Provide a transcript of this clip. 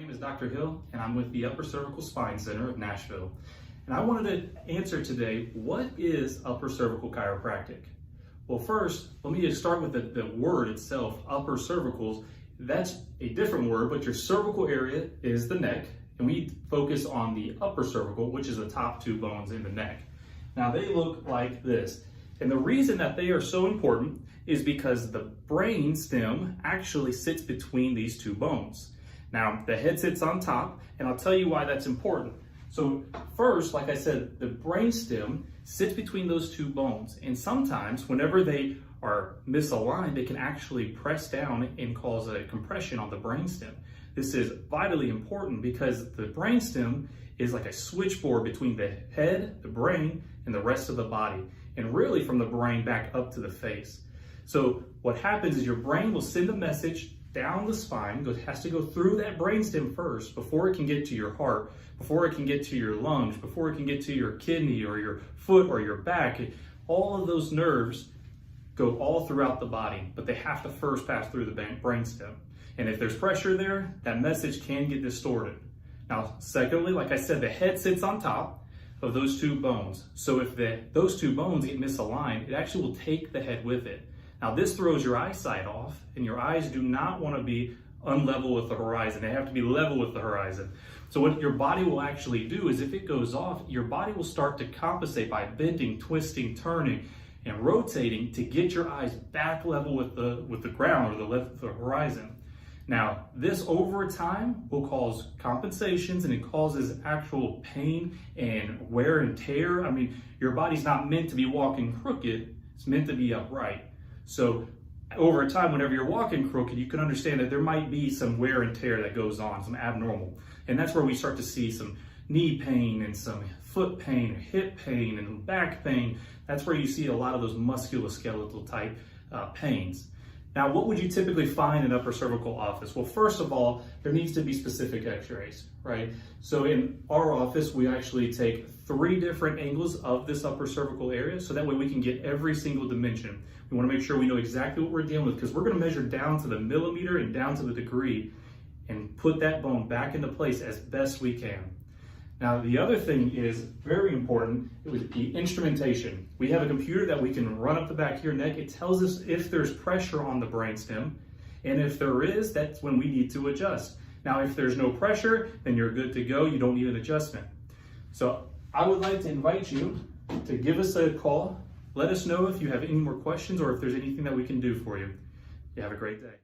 name is Dr. Hill, and I'm with the Upper Cervical Spine Center of Nashville. And I wanted to answer today, what is upper cervical chiropractic? Well, first, let me just start with the word itself, upper cervicals. That's a different word, but your cervical area is the neck, and we focus on the upper cervical, which is the top two bones in the neck. Now, they look like this. And the reason that they are so important is because the brain stem actually sits between these two bones. Now, the head sits on top, and I'll tell you why that's important. So first, like I said, the brain stem sits between those two bones. And sometimes, whenever they are misaligned, they can actually press down and cause a compression on the brain stem. This is vitally important because the brain stem is like a switchboard between the head, the brain, and the rest of the body, and really from the brain back up to the face. So what happens is your brain will send a message down the spine, has to go through that brainstem first before it can get to your heart, before it can get to your lungs, before it can get to your kidney or your foot or your back. All of those nerves go all throughout the body, but they have to first pass through the brainstem. And if there's pressure there, that message can get distorted. Now, secondly, like I said, the head sits on top of those two bones. So if those two bones get misaligned, it actually will take the head with it. Now, this throws your eyesight off, and your eyes do not want to be unlevel with the horizon. They have to be level with the horizon. So what your body will actually do is if it goes off, your body will start to compensate by bending, twisting, turning, and rotating to get your eyes back level with the ground or the horizon. Now, this over time will cause compensations, and it causes actual pain and wear and tear. I mean, your body's not meant to be walking crooked, it's meant to be upright. So over time, whenever you're walking crooked, you can understand that there might be some wear and tear that goes on, some abnormal. And that's where we start to see some knee pain and some foot pain, hip pain, and back pain. That's where you see a lot of those musculoskeletal type pains. Now, what would you typically find in upper cervical office? Well, first of all, there needs to be specific x-rays, right? So in our office, we actually take 3 different angles of this upper cervical area, so that way we can get every single dimension. We want to make sure we know exactly what we're dealing with, because we're going to measure down to the millimeter and down to the degree and put that bone back into place as best we can. Now, the other thing is very important, it was the instrumentation. We have a computer that we can run up the back of your neck. It tells us if there's pressure on the brainstem, and if there is, that's when we need to adjust. Now, if there's no pressure, then you're good to go. You don't need an adjustment. So I would like to invite you to give us a call. Let us know if you have any more questions or if there's anything that we can do for you. You have a great day.